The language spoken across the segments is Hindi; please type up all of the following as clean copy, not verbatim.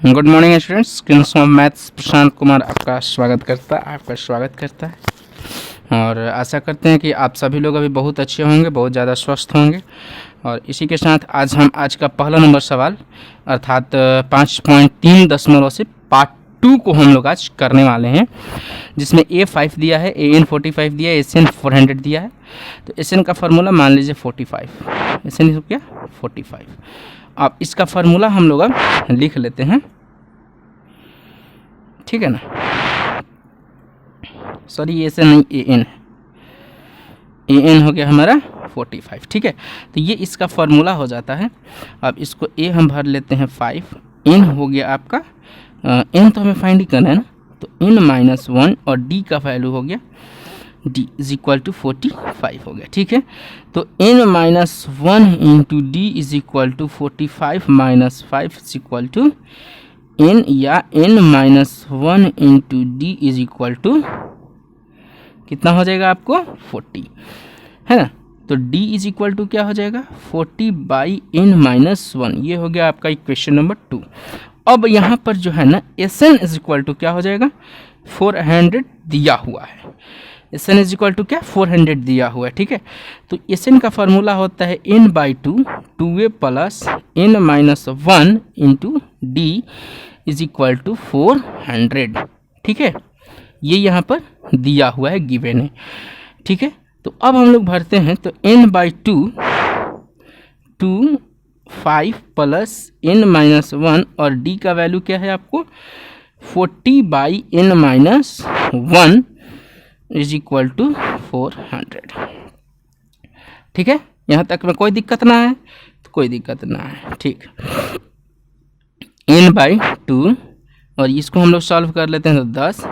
Good morning students, class of maths Prashant Kumar आपका स्वागत करता है और आशा करते हैं कि आप सभी लोग अभी बहुत अच्छे होंगे, बहुत ज़्यादा स्वस्थ होंगे। और इसी के साथ आज का पहला नंबर सवाल अर्थात 5.3 दशमलव से पार्ट 2 को हम लोग आज करने वाले हैं, जिसमें A5 दिया है, AN 45 दिया है, SN 400 दिया है। तो SN का फार्मूला मान लीजिए 45, SN क्या 45। अब इसका फार्मूला हम लोग अब लिख लेते हैं, ठीक है ना। सॉरी ये SN नहीं, AN हो गया हमारा 45, ठीक है। तो ये इसका फार्मूला हो जाता है। अब इसको A हम भर लेते हैं 5, N हो गया आपका N तो हमें फाइंड ही करना है ना, तो N-1 और D का वैल्यू हो गया D इज इक्वल टू 45 हो गया, ठीक है। तो N-1 into D is equal to 45 minus 5 is equal to N या N-1 into D is equal to कितना हो जाएगा आपको 40, है ना। तो D इज इक्वल टू क्या हो जाएगा 40 बाई N-1, ये हो गया आपका इक्वेशन नंबर 2। अब यहाँ पर जो है ना SN इज इक्वल टू क्या हो जाएगा 400 दिया हुआ है। SN इज इक्वल टू क्या 400 दिया हुआ है, ठीक है। तो SN का फार्मूला होता है N/2 2A plus N-1 into D is equal to 400, ठीक है। ये यहाँ पर दिया हुआ है, गिवन है, ठीक है। तो अब हम लोग भरते हैं, तो N/2 2 5 प्लस N-1 और D का वैल्यू क्या है आपको 40 by N-1 is equal to 400, ठीक है। यहाँ तक में कोई दिक्कत ना है, तो कोई दिक्कत ना है, ठीक। N/2 और इसको हम लोग सॉल्व कर लेते हैं, तो 10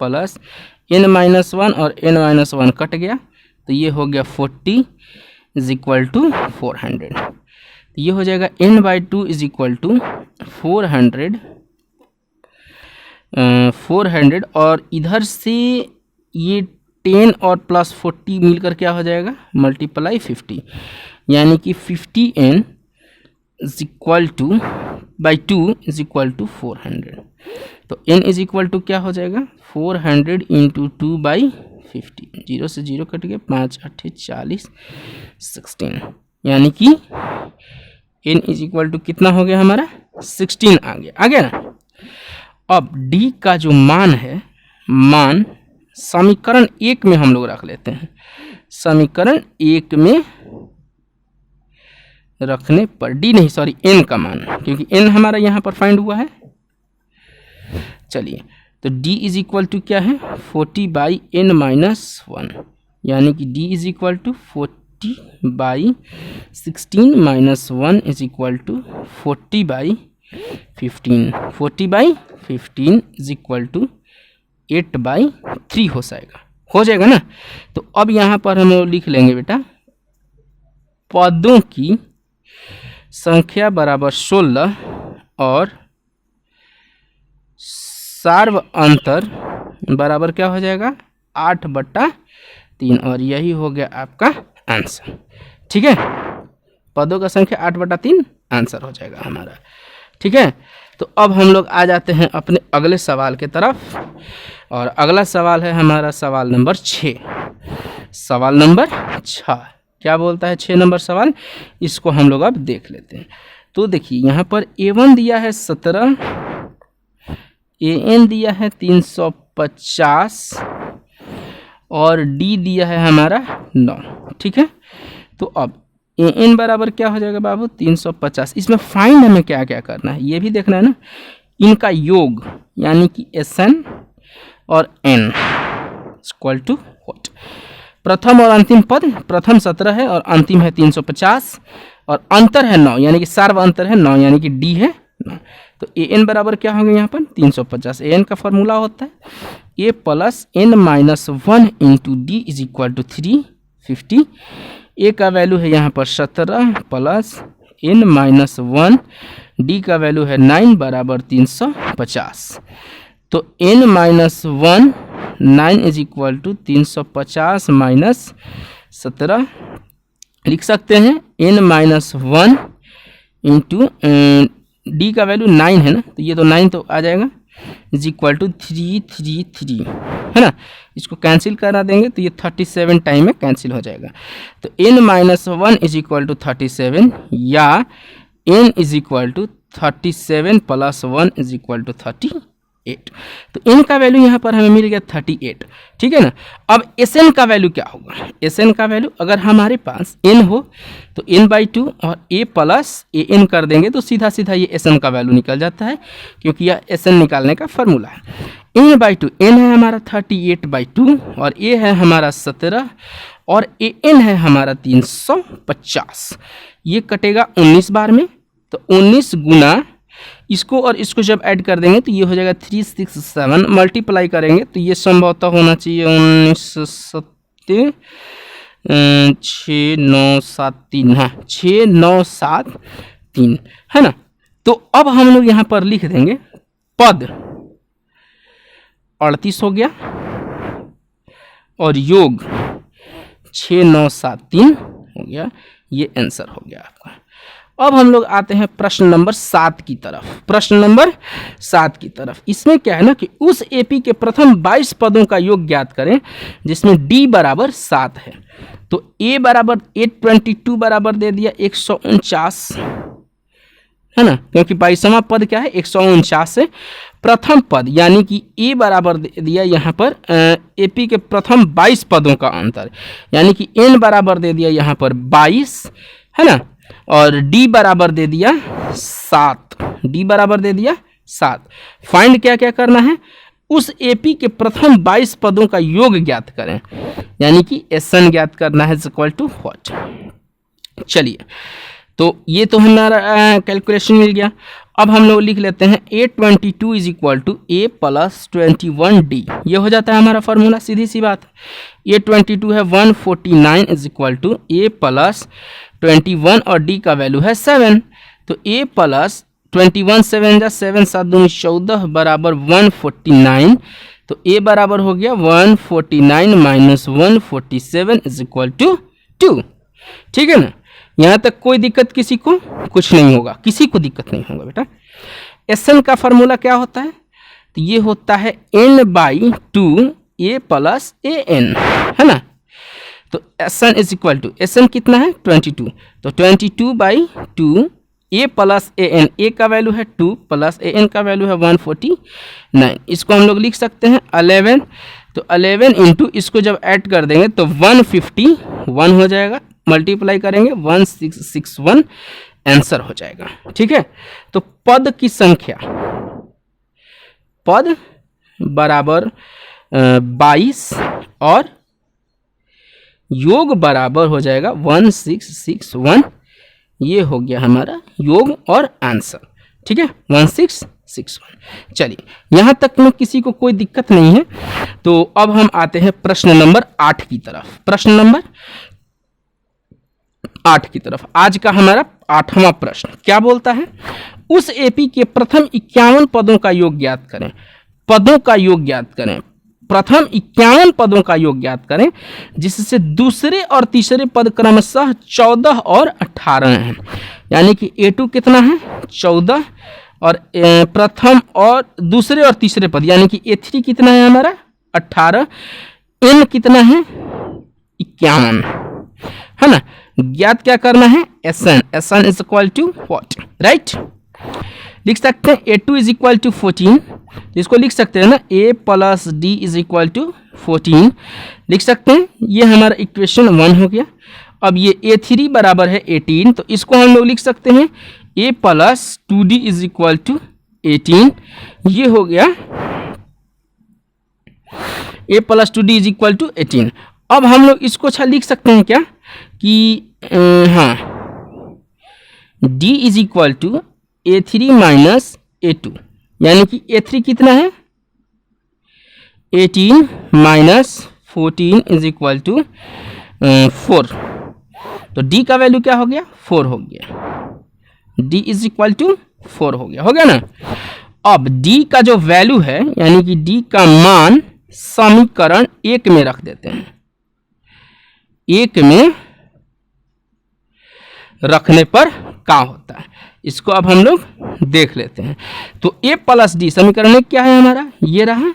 प्लस N-1 और N-1 कट गया, तो ये हो गया 40 इज इक्वल टू 400। तो ये हो जाएगा N/2 इज इक्वल टू 400 और इधर से ये 10 और प्लस 40 मिलकर क्या हो जाएगा मल्टीप्लाई 50, यानी कि 50N is equal to by 2 is equal to 400। तो N इज इक्वल टू क्या हो जाएगा 400 इंटू 2 बाई 50, 0 से 0 कट गया, 5 8 40 16, यानी कि N इज इक्वल टू कितना हो गया हमारा 16 आ गया ना। अब D का जो मान है, मान समीकरण 1 में हम लोग रख लेते हैं। समीकरण 1 में रखने पर D नहीं, सॉरी N का मान, क्योंकि N हमारा यहाँ पर फाइंड हुआ है। चलिए, तो D इज इक्वल टू क्या है 40 बाई N-1, यानी कि D is equal to 40 by 16 minus 1 is equal to 40 by 15, 40 by 15 is equal to 8/3 हो जाएगा ना। तो अब यहाँ पर हम लिख लेंगे बेटा, पदों की संख्या बराबर 16 और सार्व अंतर बराबर क्या हो जाएगा 8/3, और यही हो गया आपका आंसर, ठीक है। पदों का संख्या 8/3 आंसर हो जाएगा हमारा, ठीक है। तो अब हम लोग आ जाते हैं अपने अगले सवाल के तरफ, और अगला सवाल है हमारा सवाल नंबर 6। सवाल नंबर 6 क्या बोलता है 6 नंबर सवाल, इसको हम लोग अब देख लेते हैं। तो देखिए यहाँ पर A1 दिया है 17, AN दिया है 350 और D दिया है हमारा 9, ठीक है। तो अब AN बराबर क्या हो जाएगा बाबू 350। इसमें फाइंड हमें क्या क्या करना है ये भी देखना है ना, इनका योग, यानी कि SN और N इक्वल टू व्हाट, प्रथम और अंतिम पद, प्रथम 17 है और अंतिम है 350 और अंतर है 9, यानी कि सार्व अंतर है 9, यानी कि D है 9। तो AN बराबर क्या होगा यहाँ पर 350। AN का फॉर्मूला होता है A plus N-1 into D is equal to 350। A का वैल्यू है यहाँ पर 17 प्लस N-1, D का वैल्यू है 9 बराबर 350। तो N-1 9 is equal to 350 minus 17 लिख सकते हैं N-1 इंटू डी का वैल्यू 9 है ना, तो ये तो 9 तो आ जाएगा, इज इक्वल टू 333 है ना। इसको कैंसिल करा देंगे तो ये 37 टाइम में कैंसिल हो जाएगा। तो n-1 इज इक्वल टू 37 या n is equal to 37 plus 1 is equal to 38। तो n का वैल्यू यहाँ पर हमें मिल गया 38, ठीक है ना। अब Sn का वैल्यू क्या होगा? Sn का वैल्यू अगर हमारे पास n हो तो n/2 और a प्लस an कर देंगे तो सीधा सीधा ये Sn का वैल्यू निकल जाता है, क्योंकि यह Sn निकालने का फॉर्मूला है। n/2 n है हमारा 38/2 और a है हमारा 17 और an है हमारा 350। ये कटेगा 19 बार में, तो 19 गुना इसको और इसको जब ऐड कर देंगे तो ये हो जाएगा 367, मल्टीप्लाई करेंगे तो ये संभवतः होना चाहिए 6973, हाँ 6973 है ना। तो अब हम लोग यहाँ पर लिख देंगे पद 38 हो गया और योग 6973 हो गया, ये आंसर हो गया आपका। अब हम लोग आते हैं प्रश्न नंबर 7 की तरफ। प्रश्न नंबर 7 की तरफ इसमें क्या है ना कि उस एपी के प्रथम 22 पदों का योग ज्ञात करें जिसमें डी बराबर 7 है। तो ए बराबर 822 बराबर दे दिया 149 है ना, क्योंकि 22वां पद क्या है 149 है। प्रथम पद यानी कि ए बराबर दे दिया यहाँ पर एपी के प्रथम 22 पदों का अंतर, यानी कि एन बराबर दे दिया यहाँ पर 22 है ना, और डी बराबर दे दिया 7, डी बराबर दे दिया 7। फाइंड क्या क्या करना है? उस एपी के प्रथम 22 पदों का योग ज्ञात करें, यानी कि Sn ज्ञात करना है इक्वल टू व्हाट। चलिए, तो ये तो हमारा कैलकुलेशन मिल गया। अब हम लोग लिख लेते हैं A22 is equal to A plus 21D। ये हो जाता है हमारा फॉर्मूला, सीधी सी बात। A22 है 149 is equal to A plus 21 और डी का वैल्यू है 7। तो a प्लस 21 7 जा 7 7 दूनी 14 बराबर 149। तो a बराबर हो गया 149 माइनस 147 इज इक्वल टू 2। ठीक है ना, यहाँ तक कोई दिक्कत किसी को कुछ नहीं होगा, किसी को दिक्कत नहीं होगा बेटा। Sn का फॉर्मूला क्या होता है? तो ये होता है n/2 a प्लस an है ना। तो Sn is equal to Sn कितना है 22, तो 22/2 a प्लस an, a का वैल्यू है 2 प्लस an का वैल्यू है 149। इसको हम लोग लिख सकते हैं 11। तो 11 इंटू इसको जब ऐड कर देंगे तो 151 हो जाएगा, मल्टीप्लाई करेंगे 1661 आंसर हो जाएगा। ठीक है, तो पद की संख्या पद बराबर 22 और योग बराबर हो जाएगा 1661। ये हो गया हमारा योग और आंसर। ठीक है, 1661। चलिए, यहाँ तक में किसी को कोई दिक्कत नहीं है। तो अब हम आते हैं प्रश्न नंबर 8 की तरफ। प्रश्न नंबर 8 की तरफ आज का हमारा 8वां प्रश्न क्या बोलता है? उस एपी के प्रथम 51 पदों का योग ज्ञात करें। पदों का योग ज्ञात करें, प्रथम 51 पदों का योग ज्ञात करें जिससे दूसरे और तीसरे पद क्रमशः 14 और 18 हैं। यानी कि A2 कितना है 14 और प्रथम और दूसरे और तीसरे पद यानी कि A3 कितना है हमारा 18, N कितना है 51 है ना। ज्ञात क्या करना है Sn, Sn is equal to what, right. लिख सकते हैं A2 इज इक्वल टू 14, इसको लिख सकते हैं ना A plus D is equal to 14 लिख सकते हैं। ये हमारा इक्वेशन 1 हो गया। अब ये A3 बराबर है 18, तो इसको हम लोग लिख सकते हैं A plus 2D is equal to 18। ये हो गया A plus 2D is equal to 18। अब हम लोग इसको अच्छा लिख सकते हैं क्या कि हाँ D is equal to A3 minus A2, यानी कि A3 कितना है 18 माइनस 14 इज इक्वल टू 4। तो D का वैल्यू क्या हो गया 4 हो गया, D इज इक्वल टू 4 हो गया ना। अब D का जो वैल्यू है यानी कि D का मान समीकरण 1 में रख देते हैं। 1 में रखने पर क्या होता है इसको अब हम लोग देख लेते हैं। तो a प्लस डी समीकरण में क्या है हमारा, ये रहा।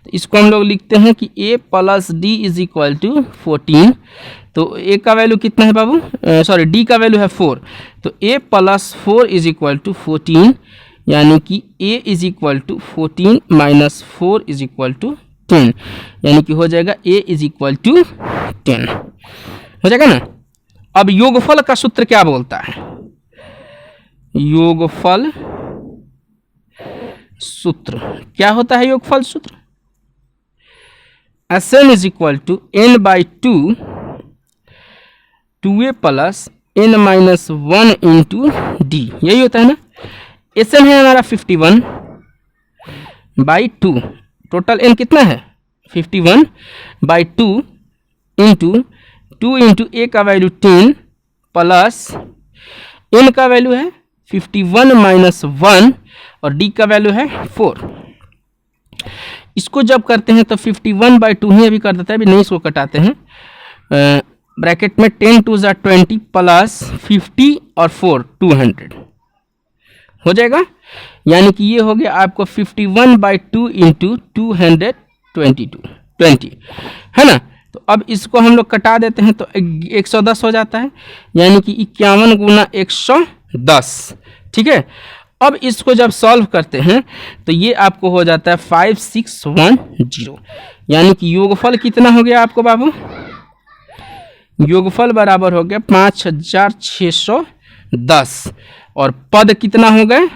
तो इसको हम लोग लिखते हैं कि a plus D is equal to 14। तो a का वैल्यू कितना है बाबू, सॉरी d का वैल्यू है 4। तो a plus 4 is equal to 14, यानी कि a is equal to 14 minus 4 is equal to 10, यानी कि हो जाएगा a इज इक्वल टू 10, हो जाएगा ना। अब योगफल का सूत्र क्या बोलता है, योगफल सूत्र क्या होता है, योगफल सूत्र Sn is equal to n by 2a plus n minus 1 into D, यही होता है ना। Sn है हमारा 51 बाई 2, टोटल n कितना है 51 बाई 2 इंटू 2 इंटू a का वैल्यू 10 प्लस n का वैल्यू है 51 माइनस 1 और d का वैल्यू है 4। इसको जब करते हैं तो 51 बाई 2 ही अभी कर देता है, अभी नहीं इसको कटाते हैं। ब्रैकेट में 10 2 ज़ा 20 प्लस 50 और 4 200 हो जाएगा, यानी कि ये हो गया आपको 51 बाई 2 इंटू 220 है ना। तो अब इसको हम लोग कटा देते हैं तो 110 हो जाता है, यानी कि 51 गुना 110, ठीक है। अब इसको जब सॉल्व करते हैं तो ये आपको हो जाता है 5610, यानी कि योगफल कितना हो गया आपको बाबू, योगफल बराबर हो गया 5610 और पद कितना हो गए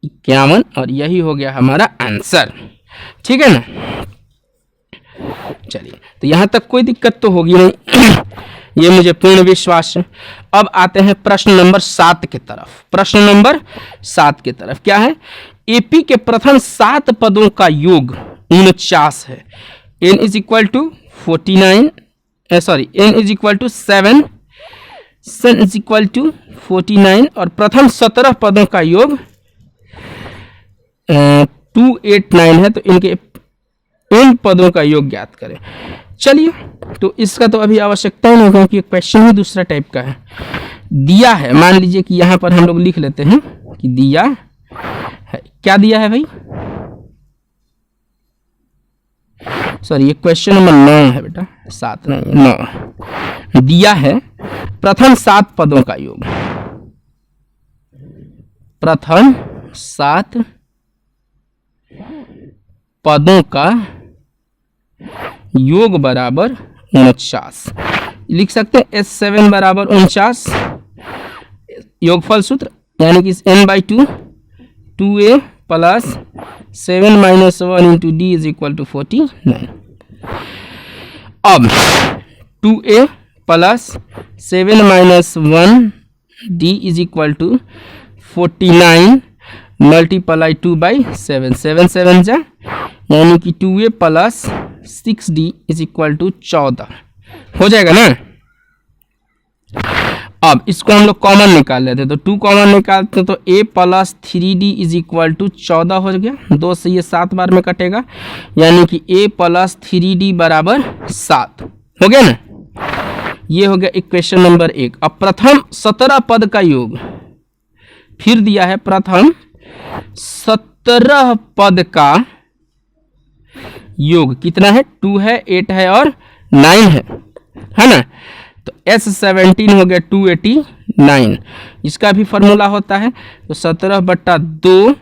51, और यही हो गया हमारा आंसर, ठीक है ना। चलिए, तो यहां तक कोई दिक्कत तो होगी नहीं ये मुझे पूर्ण विश्वास है। अब आते हैं प्रश्न नंबर 7 की तरफ। प्रश्न नंबर 7 की तरफ क्या है, एपी के प्रथम 7 पदों का योग 49 है। n is equal to 49, sorry n is equal to 7, सन इज इक्वल टू 49 और प्रथम 17 पदों का योग 289 है। तो इनके इन पदों का योग ज्ञात करें। चलिए, तो इसका तो अभी आवश्यकता ही नहीं, क्योंकि क्वेश्चन ही दूसरा टाइप का है। दिया है, मान लीजिए कि यहाँ पर हम लोग लिख लेते हैं कि दिया है, क्या दिया है भाई, सॉरी ये क्वेश्चन नंबर 9 है बेटा, 7 नहीं 9। दिया है प्रथम 7 पदों का योग, प्रथम 7 पदों का योग बराबर 49, लिख सकते हैं S7 बराबर 49 योगफल सूत्र, यानी कि n by 2 2a plus 7 minus 1 into D is equal to 49। अब 2a plus 7 minus 1 D is equal to 49 multiply 2 by 7 7 7 जा, यानी कि 2a plus 6d is equal to 14 हो जाएगा ना। अब इसको हम लोग कॉमन निकाल लेते हैं, तो 2 कॉमन निकालते हैं तो a plus 3d is equal to 14 हो गया, 2 से ये 7 बार में कटेगा, यानी कि a प्लस 3d बराबर 7 हो गया ना। ये हो गया इक्वेशन नंबर 1। अब प्रथम 17 पद का योग फिर दिया है, प्रथम 17 पद का योग कितना है, 2 है 8 है और 9 है ना। तो S17 हो गया 289, इसका भी फॉर्मूला होता है, तो 17/2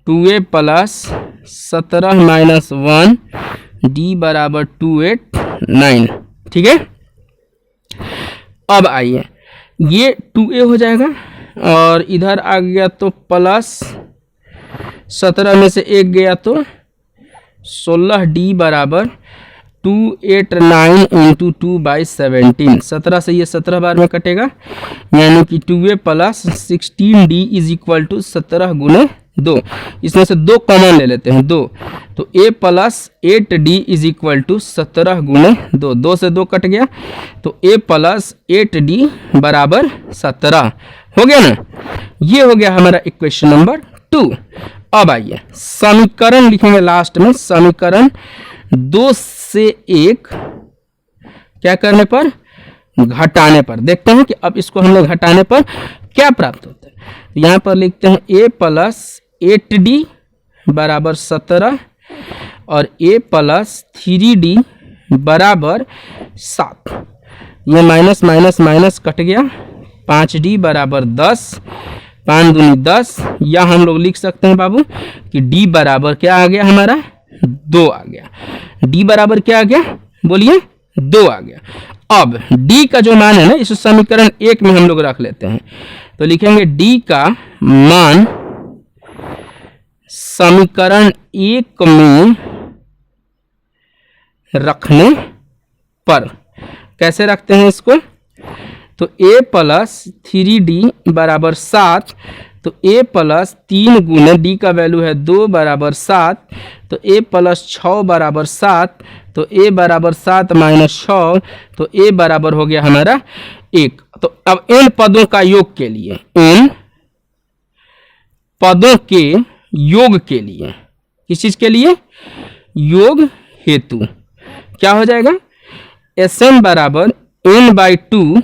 2a प्लस 17 माइनस 1 d बराबर 289, ठीक है। अब आइए, ये 2a हो जाएगा और इधर आ गया तो प्लस 17 में से 1 गया तो 16d बराबर 289 इंटू 2 बाई 17, 17 से ये 17 बार में कटेगा, यानी कि 2a plus 16d is equal to 17 गुने 2, इसमें से 2 कॉमन ले लेते हैं 2, तो a plus 8d is equal to 17 गुने 2, 2 से 2 कट गया, तो a प्लस 8d बराबर 17 हो गया ना। ये हो गया हमारा इक्वेशन नंबर 2। अब आइए समीकरण लिखेंगे लास्ट में, समीकरण 2 से 1 क्या करने पर, घटाने पर। देखते हैं कि अब इसको हम लोग घटाने पर क्या प्राप्त होता है। यहाँ पर लिखते हैं a प्लस 8d बराबर 17 और a प्लस 3d बराबर 7। ये माइनस माइनस माइनस कट गया, 5d बराबर 10, 5 दूनी 10, या हम लोग लिख सकते हैं बाबू कि d बराबर क्या आ गया हमारा 2 आ गया। d बराबर क्या आ गया बोलिए 2 आ गया। अब d का जो मान है ना इस समीकरण 1 में हम लोग रख लेते हैं, तो लिखेंगे d का मान समीकरण 1 में रखने पर कैसे रखते हैं इसको, तो a प्लस 3d बराबर 7, तो a प्लस 3 गुने d का वैल्यू है 2 बराबर 7, तो a प्लस 6 बराबर 7, तो a बराबर 7 माइनस 6, तो a बराबर हो गया हमारा 1। तो अब n पदों का योग के लिए, n पदों के योग के लिए, किस चीज के लिए, योग हेतु क्या हो जाएगा, Sn बराबर n by 2,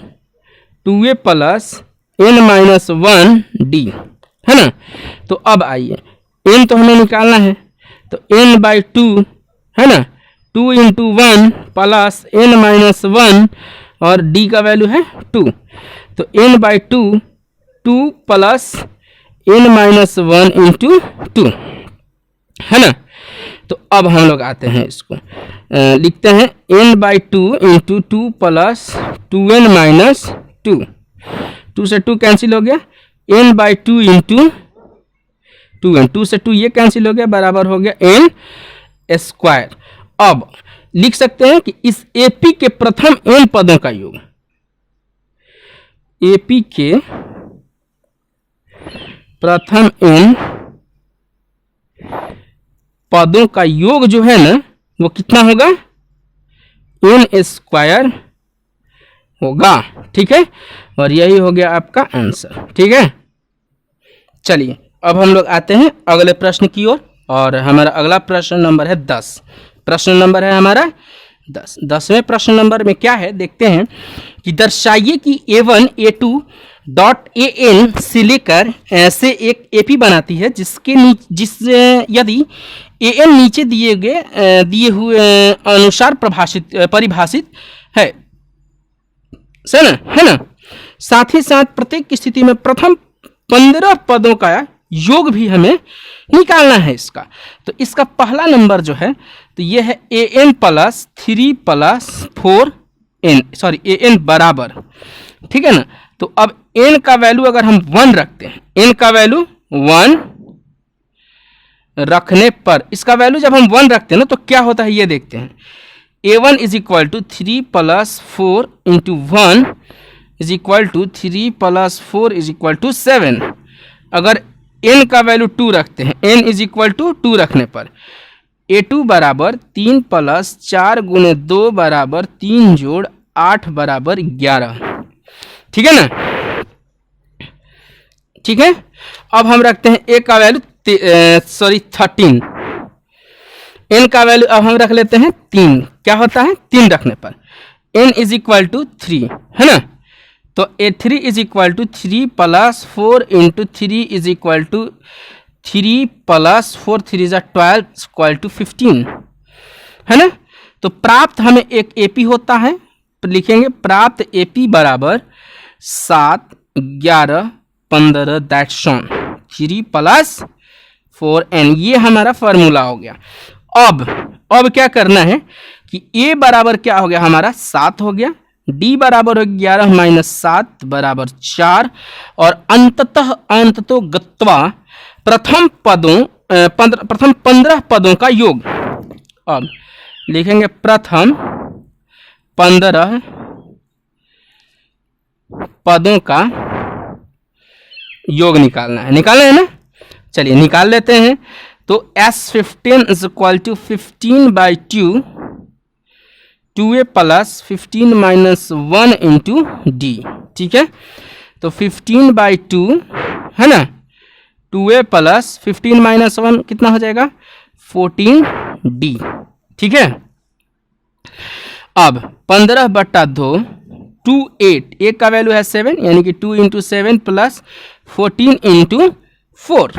2a plus n minus 1d है ना। तो अब आइए n तो हमें निकालना है, तो n बाई 2 है ना, 2 इंटू 1 प्लस n माइनस 1 और d का वैल्यू है 2, तो n by 2, 2 plus n minus 1 into 2 है ना। तो अब हम लोग आते हैं इसको लिखते हैं n by 2 into 2 plus 2n minus 2, 2 से 2 कैंसिल हो गया, n बाई 2 इंटू 2n, 2 से 2 ये कैंसिल हो गया, बराबर हो गया n स्क्वायर। अब लिख सकते हैं कि इस AP के प्रथम n पदों का योग, AP के प्रथम n पदों का योग जो है ना वो कितना होगा, n स्क्वायर होगा, ठीक है। और यही हो गया आपका आंसर, ठीक है। चलिए अब हम लोग आते हैं अगले प्रश्न की ओर, और हमारा अगला प्रश्न नंबर है 10। प्रश्न नंबर है हमारा 10। 10वें प्रश्न नंबर में क्या है देखते हैं कि दर्शाइए कि A1 A2 डॉट AN से लेकर ऐसे एक AP बनाती है जिसके यदि AN नीचे दिए हुए अनुसार परिभाषित है है ना। साथ ही साथ प्रत्येक स्थिति में प्रथम 15 पदों का योग भी हमें निकालना है इसका। तो इसका पहला नंबर जो है तो ये है AN plus 3 plus 4n, sorry AN बराबर, ठीक है ना। तो अब n का वैल्यू अगर हम 1 रखते हैं, n का वैल्यू 1 रखने पर, इसका वैल्यू जब हम 1 रखते हैं ना तो क्या होता है ये देखते हैं। A1 is equal to 3 plus 4 into 1 is equal to 3 plus 4 is equal to 7। अगर n का वैल्यू 2 रखते हैं, n इज इक्वल टू 2 रखने पर A2 बराबर 3 प्लस 4 गुने 2 बराबर 3 जोड़ 8 बराबर 11, ठीक है ना, ठीक है। अब हम रखते हैं a का वैल्यू 13, n का वैल्यू अब हम रख लेते हैं 3, क्या होता है 3 रखने पर n इज इक्वल टू 3 है ना। तो A3 is equal to 3 plus 4 into 3 is equal to 3 plus 4 3 is 12 equal to 15 है ना। तो प्राप्त हमें एक AP होता है, लिखेंगे प्राप्त AP बराबर 7 11 15 दैट शॉन 3 प्लस 4n, ये हमारा फॉर्मूला हो गया। अब क्या करना है कि A बराबर क्या हो गया हमारा 7 हो गया, D बराबर हो 11 माइनस 7 बराबर 4, और अंततो गत्वा प्रथम 15 पदों का योग। अब लिखेंगे प्रथम 15 पदों का योग निकालना है ना। चलिए निकाल लेते हैं। तो S15 is equal to 15 by 2, 2a plus 15 minus 1 into D, ठीक है। तो 15 बाई 2 है ना, 2a प्लस 15 माइनस 1 कितना हो जाएगा 14d, ठीक है। अब 15 बटा 2 8, ए का वैल्यू है 7 यानी कि 2 इंटू 7 प्लस 14 इंटू 4,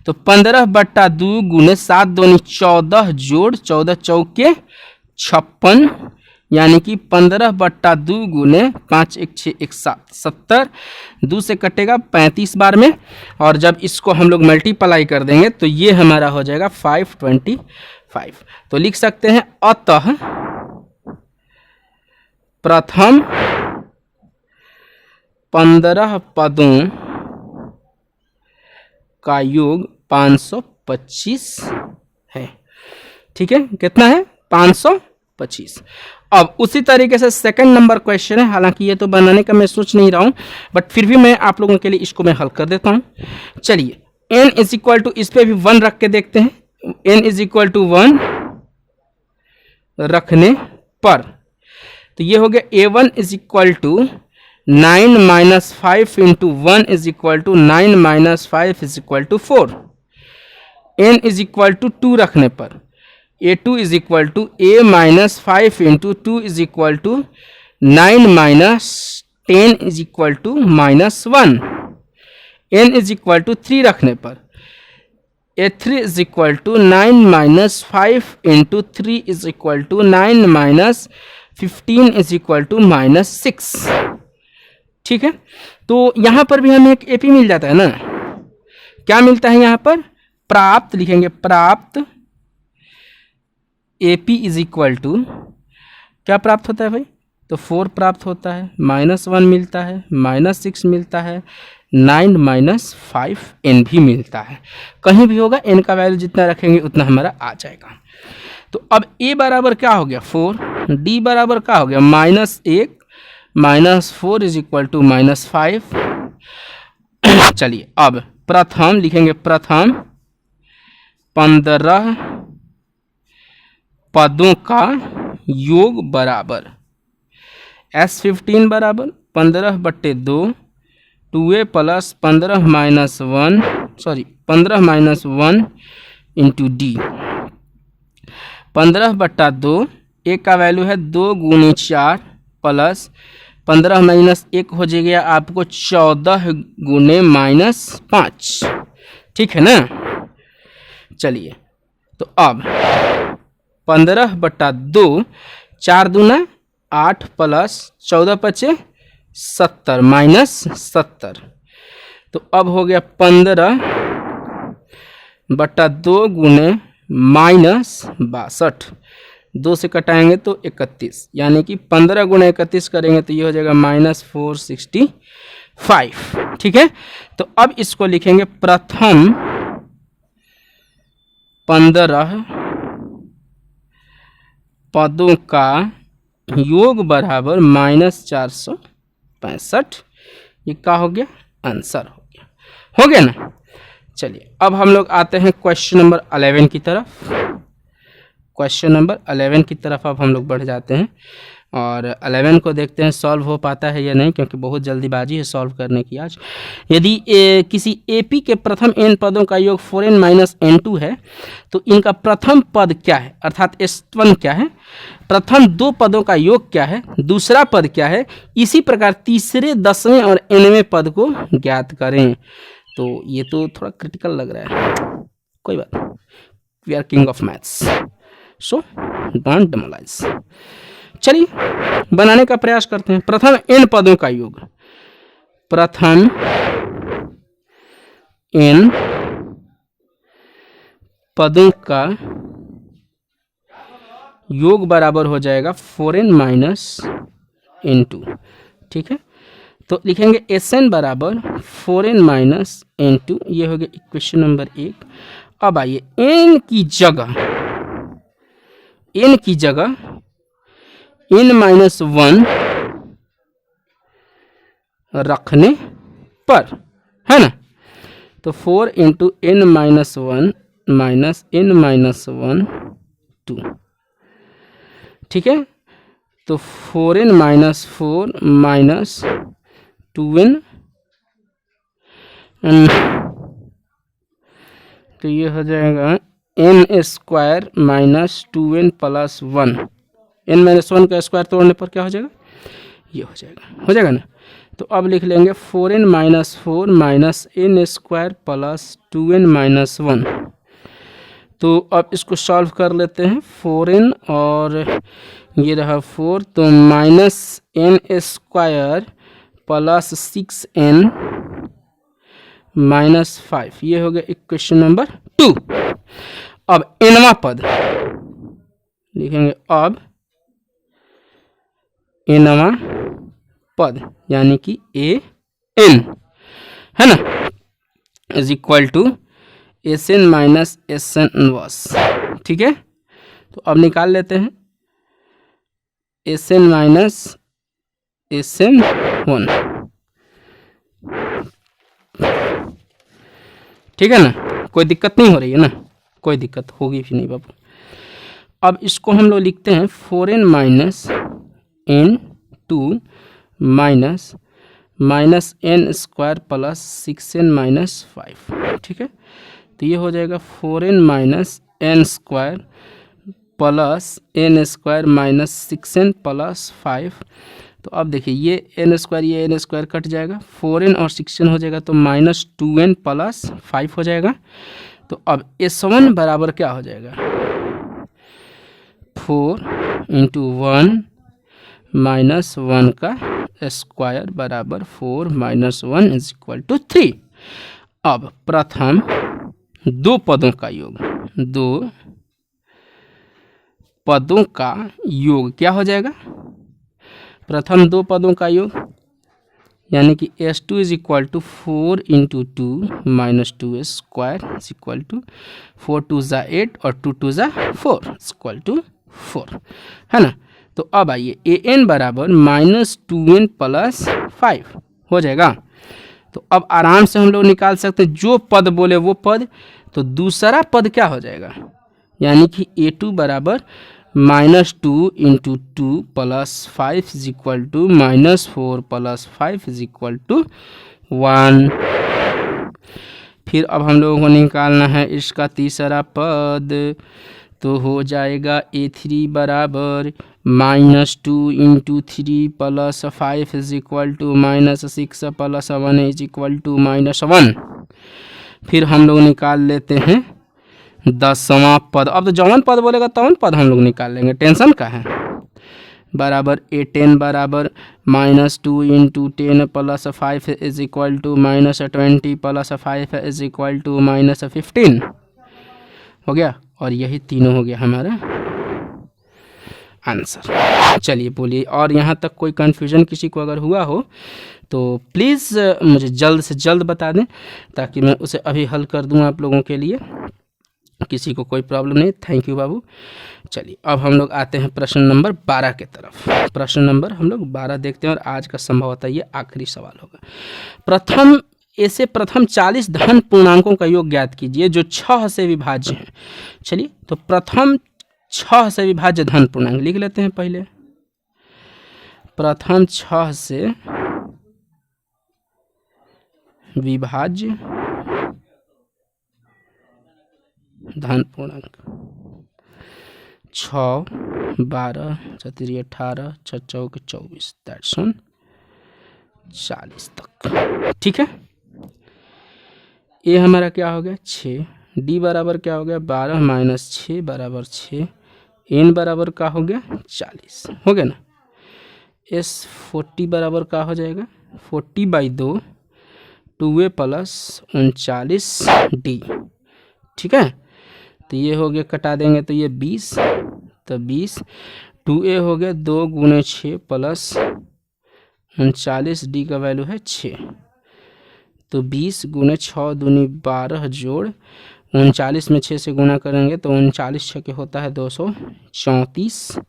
तो 15/2 गुने 7 दूनी 14 जोड़ 14 चौके 56 यानी कि 15/2 गुने 5 1 6 1 7 70, 2 से कटेगा 35 बार में, और जब इसको हम लोग मल्टीप्लाई कर देंगे तो ये हमारा हो जाएगा 525। तो लिख सकते हैं अतः प्रथम 15 पदों का योग 525 है। ठीक है, कितना है? 525। अब उसी तरीके से सेकंड नंबर क्वेश्चन है, हालांकि ये तो बनाने का मैं सोच नहीं रहा हूं, बट फिर भी मैं आप लोगों के लिए इसको मैं हल कर देता हूं। चलिए, n इज इक्वल टू, इस पे भी 1 रख के देखते हैं। n इज इक्वल टू 1 रखने पर तो ये हो गया a1 is equal to 9 minus 5 into 1 is equal to 9 minus 5 is equal to 4। n is equal to 2 रखने पर a2 is equal to a minus 5 into 2 is equal to 9 minus 10 is equal to -1। n is equal to 3 रखने पर a3 is equal to 9 minus 5 into 3 is equal to 9 minus 15 is equal to -6। ठीक है, तो यहां पर भी हमें एक एपी मिल जाता है ना। क्या मिलता है यहां पर? प्राप्त लिखेंगे, प्राप्त एपी इज इक्वल टू, क्या प्राप्त होता है भाई? तो 4 प्राप्त होता है, -1 मिलता है, -6 मिलता है, 9 माइनस 5 n भी मिलता है। कहीं भी होगा n का वैल्यू जितना रखेंगे उतना हमारा आ जाएगा। तो अब a बराबर क्या हो गया? 4, d बराबर क्या हो गया? -1 माइनस 4 इज इक्वल टू -5। चलिए, अब प्रथम लिखेंगे, प्रथम 15 पदों का योग बराबर S15 बराबर 15/2 2a plus 15 minus 1 15 minus 1 into D. 15/2 a का वैल्यू है 2 गुनी 4 प्लस 15 माइनस 1 हो जाएगा आपको 14 गुने -5। ठीक है ना। चलिए, तो अब 15/2 4 दूना 8 प्लस 14 × 70 -70। तो अब हो गया 15/2 गुने -62। 2 से कटाएंगे तो 31, यानी कि 15 गुना 31 करेंगे तो ये हो जाएगा -465। ठीक है, तो अब इसको लिखेंगे, प्रथम 15 पदों का योग बराबर -465। ये क्या हो गया? आंसर हो गया ना। चलिए, अब हम लोग आते हैं क्वेश्चन नंबर 11 की तरफ। क्वेश्चन नंबर 11 की तरफ अब हम लोग बढ़ जाते हैं और 11 को देखते हैं सॉल्व हो पाता है या नहीं, क्योंकि बहुत जल्दीबाजी है सॉल्व करने की आज। यदि किसी एपी के प्रथम n पदों का योग 4n माइनस n2 है तो इनका प्रथम पद क्या है, अर्थात S1 क्या है, प्रथम 2 पदों का योग क्या है, दूसरा पद क्या है, इसी प्रकार तीसरे, 10वें और nवें पद को ज्ञात करें। तो ये तो थोड़ा क्रिटिकल लग रहा है, कोई बात नहीं, we are king of maths, so don't demoralise. चलिए बनाने का प्रयास करते हैं। प्रथम n पदों का योग, प्रथम n पदों का योग बराबर हो जाएगा 4n माइनस n2। ठीक है, तो लिखेंगे Sn बराबर 4n माइनस n2। ये हो गया इक्वेशन नंबर 1। अब आइए n की जगह n माइनस 1 रखने पर, है ना, तो 4 into n minus 1 minus n minus 1 2। ठीक है, तो 4n माइनस 4 माइनस 2n, तो ये हो जाएगा n square minus 2n plus 1। n minus 1 का स्क्वायर तोड़ने पर क्या हो जाएगा? ये हो जाएगा ना। तो अब लिख लेंगे 4n minus 4 minus n square plus 2n minus 1। तो अब इसको सॉल्व कर लेते हैं। 4n और ये रहा 4, तो minus n square plus 6n minus 5, ये हो गया इक्वेशन नंबर 2। अब nवां पद लिखेंगे, अब nवां पद यानी कि an है ना, is equal to Sn minus Sn inverse. ठीक है, तो अब निकाल लेते हैं Sn माइनस Sn1। ठीक है ना, कोई दिक्कत नहीं हो रही है ना, कोई दिक्कत होगी भी नहीं बाबू। अब इसको हम लोग लिखते हैं 4n minus n 2 minus minus n square plus 6n minus 5। ठीक है, तो ये हो जाएगा 4n minus n square plus n square minus 6n plus 5। तो अब देखिए ये एन स्क्वायर कट जाएगा, 4n और 6n हो जाएगा, तो माइनस 2n प्लस 5 हो जाएगा। तो अब S1 बराबर क्या हो जाएगा, 4 इंटू 1 माइनस 1 का स्क्वायर बराबर 4 माइनस 1 इज इक्वल टू 3। अब प्रथम दो पदों का योग, दो पदों का योग क्या हो जाएगा, प्रथम दो पदों का योग यानी कि S2 is equal to 4 into 2 minus 2 square is equal to 4 2 ज़ा 8 और 2 2 ज़ा 4 इज इक्वल टू 4, है ना। तो अब आइए an बराबर माइनस 2n प्लस 5 हो जाएगा। तो अब आराम से हम लोग निकाल सकते हैं, जो पद बोले वो पद, तो दूसरा पद क्या हो जाएगा, यानी कि a2 बराबर minus 2 into 2 plus 5 is equal to minus 4 plus 5 is equal to 1। फिर अब हम लोगों को निकालना है इसका तीसरा पद, तो हो जाएगा a3 बराबर minus 2 into 3 plus 5 is equal to minus 6 plus 1 is equal to minus 1। फिर हम लोग निकाल लेते हैं 10वां पद। अब तो जवन पद बोलेगा तवन पद हम लोग निकाल लेंगे, टेंशन का है। बराबर a10 बराबर minus 2 into 10 plus 5 is equal to minus 20 plus 5 is equal to minus 15 हो गया, और यही तीनों हो गया हमारा आंसर। चलिए बोलिए, और यहाँ तक कोई कन्फ्यूजन किसी को अगर हुआ हो तो प्लीज़ मुझे जल्द से जल्द बता दें, ताकि मैं उसे अभी हल कर दूँ आप लोगों के लिए, किसी को कोई प्रॉब्लम नहीं। थैंक यू बाबू। चलिए अब हम लोग आते हैं प्रश्न नंबर 12 के तरफ। प्रश्न नंबर हम लोग 12 देखते हैं, और आज का संभवतः ये आखिरी सवाल होगा। ऐसे प्रथम 40 धन पूर्णांकों का योग ज्ञात कीजिए जो 6 से विभाज्य हैं। चलिए, तो प्रथम 6 से विभाज्य धन पूर्णांक लिख लेते हैं पहले। प्रथम 6 से विभाज्य धन पूर्णांक 6, 12, 4 18, 6 चौके 24, दैट्स ऑन 40 तक। ठीक है, ये हमारा क्या हो गया 6, डी बराबर क्या हो गया 12 माइनस 6 बराबर 6, एन बराबर का हो गया 40 हो गया ना। एस 40 बराबर का हो जाएगा 40/2 2a प्लस 39 डी। ठीक है, तो ये हो गया, कटा देंगे तो ये 20, तो 20 2a हो गया 2 गुने 6 प्लस 39 डी का वैल्यू है 6, तो 20 गुने 6 दूनी 12 जोड़ 39 में 6 से गुना करेंगे तो 39 छके होता है 234,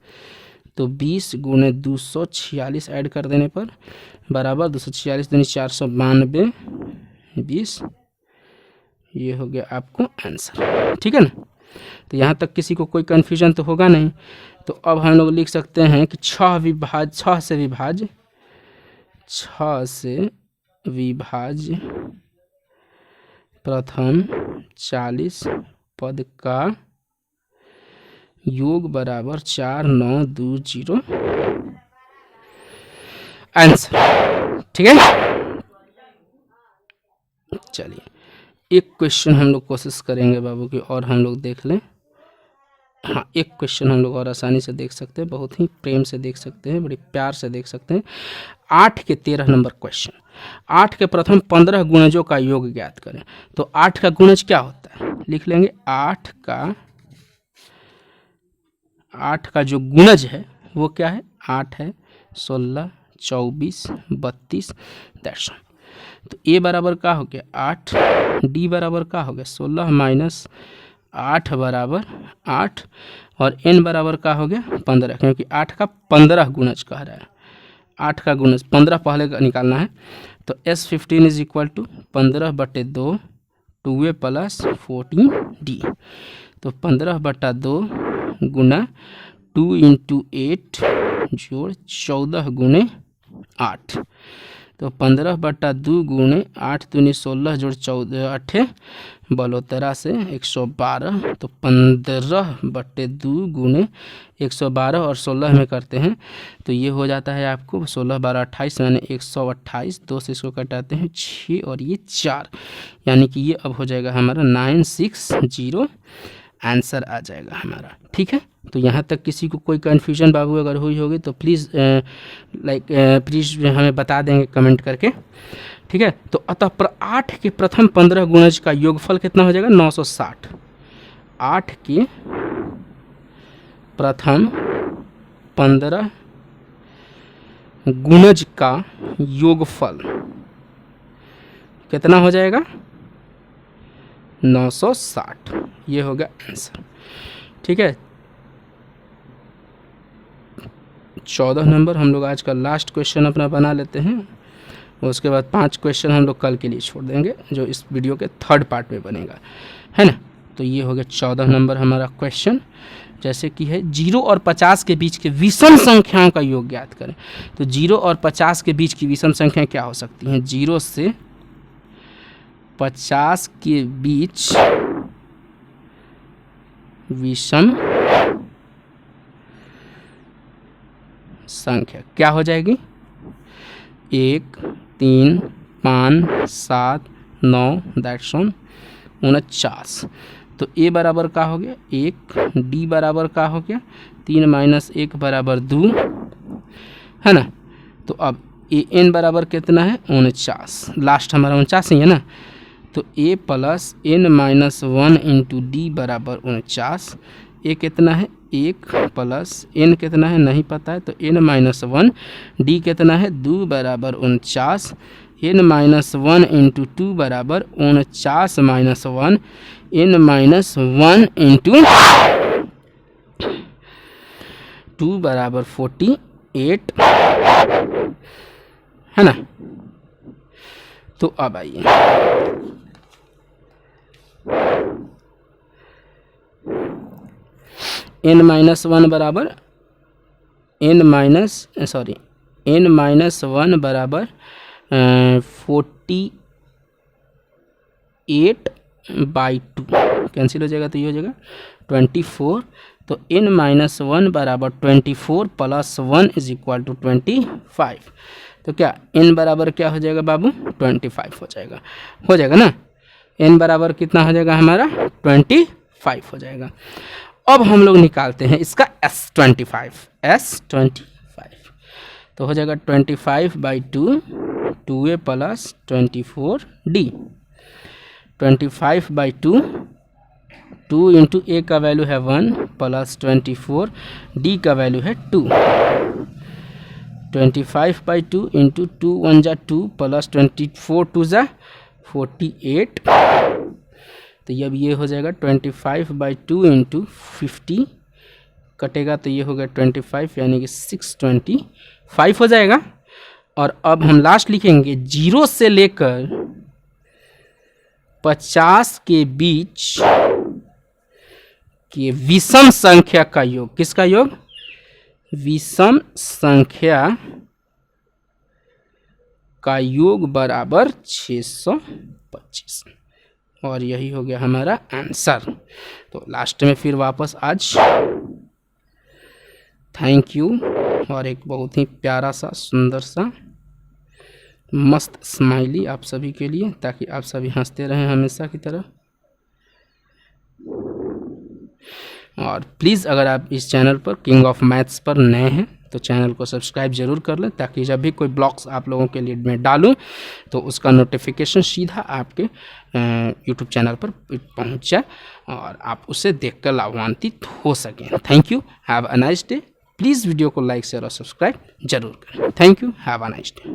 तो 20 गुने 246 ऐड कर देने पर बराबर 246 दूनी 492 20, ये हो गया आपको आंसर। ठीक है ना, तो यहाँ तक किसी को कोई कन्फ्यूजन तो होगा नहीं। तो अब हम लोग लिख सकते हैं कि 6 से विभाज्य प्रथम 40 पद का योग बराबर 4920 आंसर। ठीक है, चलिए एक क्वेश्चन हम लोग कोशिश करेंगे बाबू की और हम लोग देख लें। हाँ, एक क्वेश्चन हम लोग और आसानी से देख सकते हैं, बहुत ही प्रेम से देख सकते हैं, बड़ी प्यार से देख सकते हैं। 8 के 13 नंबर क्वेश्चन। 8 के प्रथम 15 गुणजों का योग ज्ञात करें। तो 8 का गुणज क्या होता है, लिख लेंगे 8 का जो गुणज है वो क्या है, 8 है 16 24 32 दर्शन। तो ए बराबर का हो गया 8, डी बराबर का हो गया 16 माइनस 8 बराबर 8 और एन बराबर का हो गया 15, क्योंकि 8 का 15 गुणज कह रहा है। 8 का गुणज 15 पहले का निकालना है। तो S15 is equal to 15/2 2a plus 14d। तो 15/2 गुना 2 × 8 जोड़ 14 गुणे 8। तो 15/2 गुणे 8 दूनी 16 जोड़ 14 8 बलोतरा से 112। तो 15/2 गुणे 112 और 16 में करते हैं तो ये हो जाता है आपको 16 12 28 यानी 128। 2 से इसको कटाते हैं 6 और ये 4, यानी कि ये अब हो जाएगा हमारा 960 आंसर आ जाएगा हमारा। ठीक है, तो यहाँ तक किसी को कोई कन्फ्यूजन बाबू अगर हुई होगी तो प्लीज़ प्लीज़ हमें बता देंगे कमेंट करके। ठीक है, तो अतः 8 के प्रथम 15 गुणज का योगफल कितना हो जाएगा 960। 8 के प्रथम 15 गुणज का योगफल कितना हो जाएगा 960, ये हो गया आंसर। ठीक है, 14 नंबर हम लोग आज का लास्ट क्वेश्चन अपना बना लेते हैं, उसके बाद 5 क्वेश्चन हम लोग कल के लिए छोड़ देंगे जो इस वीडियो के 3rd पार्ट में बनेगा, है ना। तो ये हो गया 14 नंबर हमारा क्वेश्चन, जैसे कि है 0 और 50 के बीच के विषम संख्याओं का योग ज्ञात करें। तो 0 और 50 के बीच की विषम संख्या क्या हो सकती हैं, 0 से 50 के बीच विषम संख्या क्या हो जाएगी 1 3 5 7 9 दैट्स ऑन 49। तो ए बराबर का हो गया 1, डी बराबर का हो गया 3 - 1 बराबर 2, है ना। तो अब ए एन बराबर कितना है 49, लास्ट हमारा 49 ही है ना। तो a plus n minus 1 into D बराबर 49। ए कितना है 1 प्लस n कितना है नहीं पता है, तो n माइनस 1, डी कितना है 2 बराबर 49, n माइनस 1 इंटू 2 बराबर 49 माइनस 1, n माइनस 1 इंटू 2 बराबर 48, है ना। तो अब आइए n माइनस 1 बराबर n माइनस 1 बराबर 48/2 कैंसिल हो जाएगा, तो ये हो जाएगा 24। तो n माइनस 1 बराबर 24 प्लस 1 इज इक्वल टू 25। तो क्या n बराबर क्या हो जाएगा बाबू 25 हो जाएगा ना। n बराबर कितना हो जाएगा हमारा 25 हो जाएगा। अब हम लोग निकालते हैं इसका S25। तो हो जाएगा 25/2 2a प्लस 24d। 25/2 2 इंटू ए का वैल्यू है 1 प्लस 24 डी का वैल्यू है 2। 25/2 इंटू 2 1 जा 2 प्लस 24 2 जा 48। तो अब ये हो जाएगा 25/2 इंटू 50 कटेगा, तो ये हो गया 25 यानी कि 625 हो जाएगा। और अब हम लास्ट लिखेंगे 0 से लेकर 50 के बीच के विषम संख्या का योग, किसका योग विषम संख्या का योग बराबर 625, और यही हो गया हमारा आंसर। तो लास्ट में फिर वापस आज थैंक यू और एक बहुत ही प्यारा सा सुंदर सा मस्त स्माइली आप सभी के लिए, ताकि आप सभी हंसते रहें हमेशा की तरह। और प्लीज़ अगर आप इस चैनल पर किंग ऑफ मैथ्स पर नए हैं तो चैनल को सब्सक्राइब जरूर कर लें, ताकि जब भी कोई ब्लॉग्स आप लोगों के लिए मैं डालूं तो उसका नोटिफिकेशन सीधा आपके यूट्यूब चैनल पर पहुंच जाए और आप उसे देखकर लाभान्वित हो सकें। Thank you, have a nice day. Please video को लाइक शेयर और सब्सक्राइब जरूर करें। Thank you, have a nice day.